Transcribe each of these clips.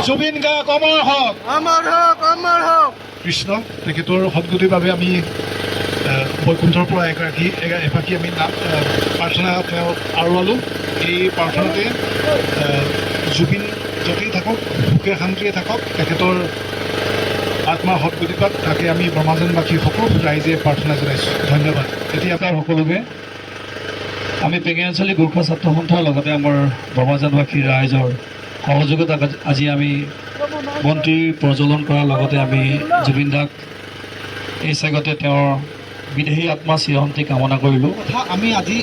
জুবিন গাৰ্গ অমৰ হওক, অমৰ হওক, অমৰ হওক। কৃষ্ণ তেখেতৰ সদ্গতিৰ বাবে আমি বৈকুণ্ঠৰ পৰা এফাকি আমি প্ৰাৰ্থনা তেওঁ আৰুৱালোঁ। এই প্ৰাৰ্থনাতে জুবিন য'তেই থাকক, সুখে শান্তিয়ে থাকক, তেখেতৰ আত্মাৰ সদ্গতি পাক, তাকে আমি ব্ৰহ্মাজানবাসী সকলো ৰাইজে প্ৰাৰ্থনা জনাইছোঁ। ধন্যবাদ। এতিয়া আপোনাৰ সকলোকে আমি পেঙেৰাচালি গোৰ্খা ছাত্ৰ সন্থাৰ লগতে আমাৰ ব্ৰহ্মাজানবাসীৰ ৰাইজৰ সহযোগত আজি আমি বন্তি প্ৰজ্বলন কৰাৰ লগতে আমি জুবিন দাক এই চেগতে তেওঁৰ বিদেহী আত্মা চিৰশান্তি কামনা কৰিলোঁ। কথা আমি আজি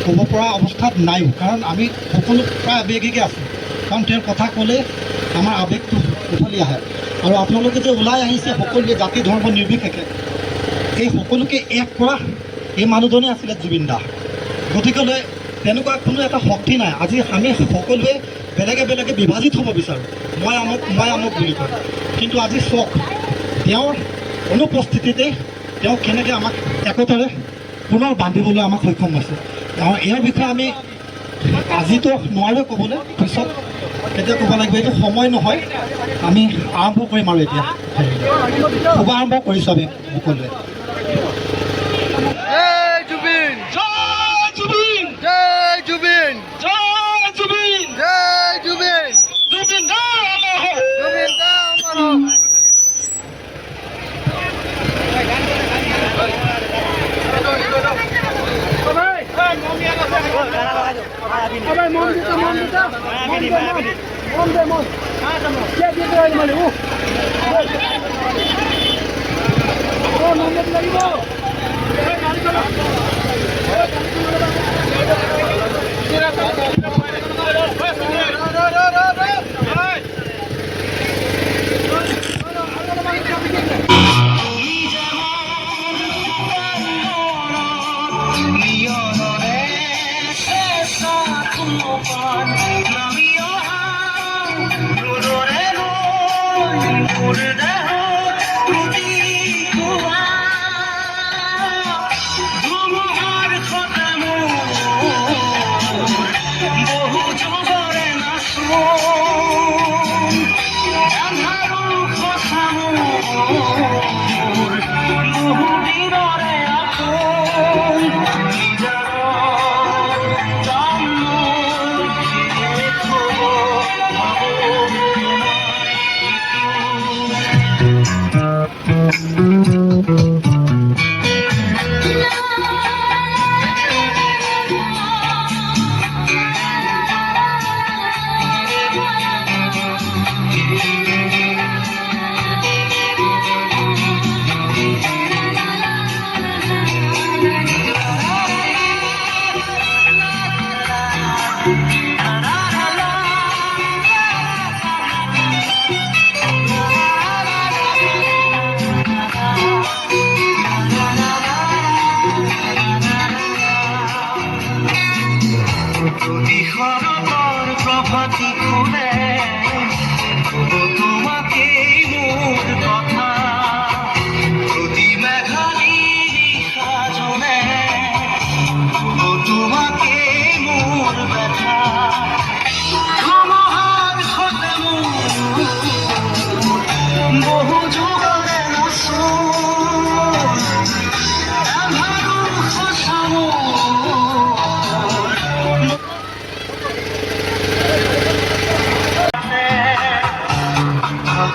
ক'ব পৰা অৱস্থাত নাইও, কাৰণ আমি সকলো প্ৰায় আৱেগিকে আছোঁ। কাৰণ তেওঁৰ কথা ক'লে আমাৰ আৱেগটো উঠলি আহে। আৰু আপোনালোকে যে ওলাই আহিছে সকলোৱে জাতি ধৰ্ম নিৰ্বিশেষে, এই সকলোকে এক কৰা এই মানুহজনে আছিলে জুবিন দা। গতিকেলৈ তেনেকুৱা কোনো এটা শক্তি নাই। আজি আমি সকলোৱে বেলেগে বেলেগে বিভাজিত হ'ব বিচাৰোঁ, মই আমুক বুলি কয়। কিন্তু আজি চাওক, তেওঁৰ অনুপস্থিতিতে তেওঁ কেনেকৈ আমাক একতাৰে পুনৰ বান্ধিবলৈ আমাক সক্ষম হৈছে। ইয়াৰ বিষয়ে আমি আজিতো নোৱাৰোঁ ক'বলৈ, পিছত কেতিয়া ক'ব লাগিব, এইটো সময় নহয়। আমি আৰম্ভ কৰিম আৰু এতিয়া শুভাৰম্ভ কৰিছোঁ আমি সকলোৱে। জয় জুবিন, জয় জুবিন, জয় জুবিন, জয় জুবিন, জয় জুবিন। জুবিন দা অমৰ হওক। জুবিন দা অমৰ হওক।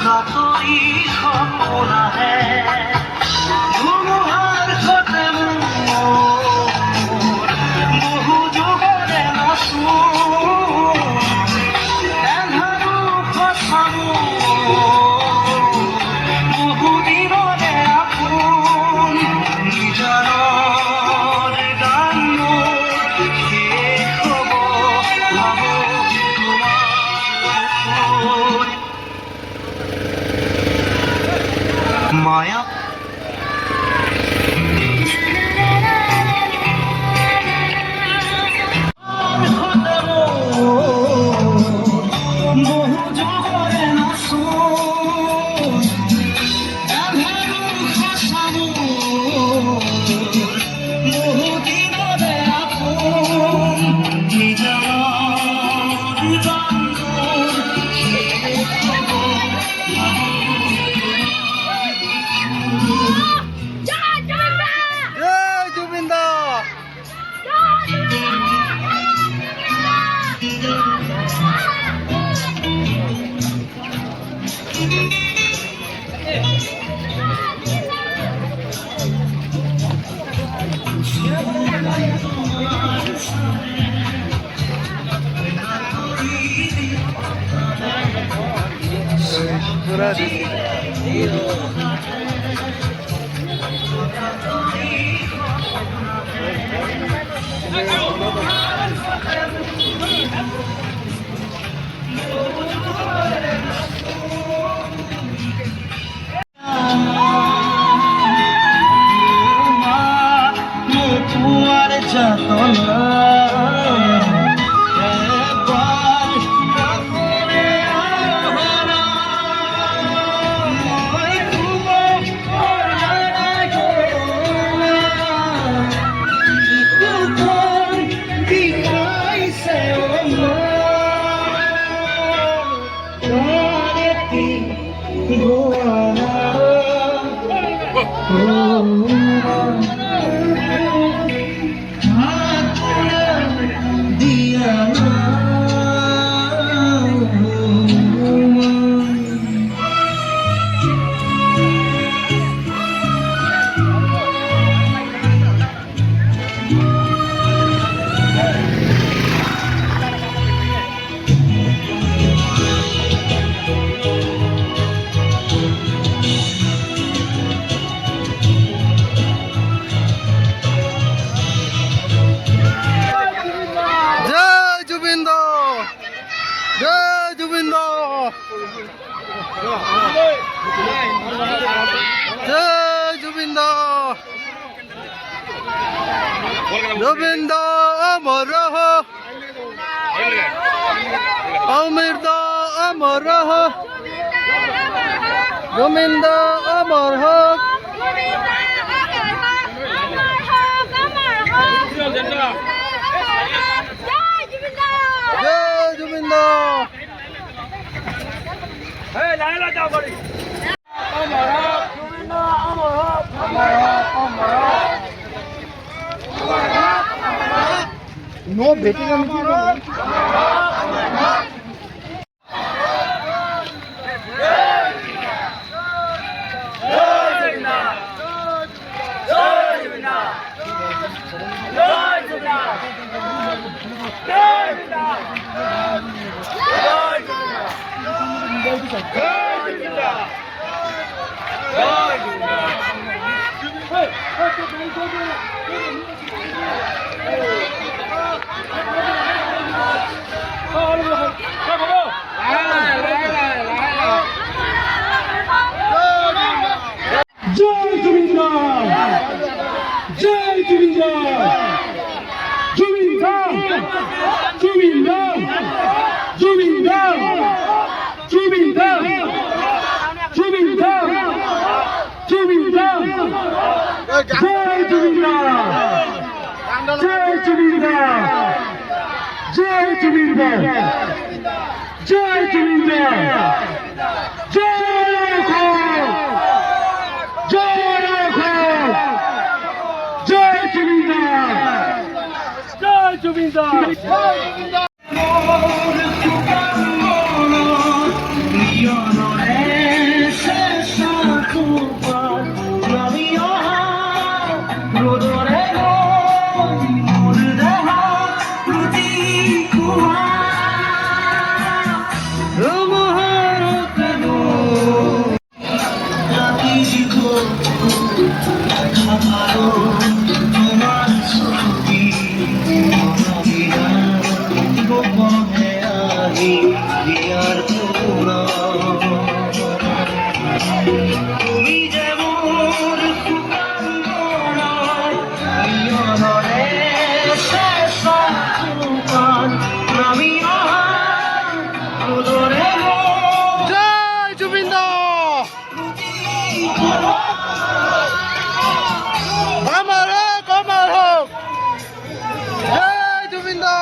Katolik মায়া জয় জুবিন দা পুয়ার যাতনা জয় জুবিন দা জয় জুবিন দা জয় জুবিন দা জুবিন দা অমর রহ অমর দা অমর রহ জুবিন দা অমর হোক জয় জুবিন দা জয় জুবিন্দা জয় জুবিন্দা জুবিন্দা জুবিন্দা জুবিন্দা জুবিন্দা জুবিন্দা জুবিন্দা জয় জুবিন্দা জয় জুবিন্দা জয় জুবিন্দা জয় জুবিন্দা জয় জয় জুবিন্দা জয় জুবিন্দা তোমার আমার হোক জয় জুবিন দা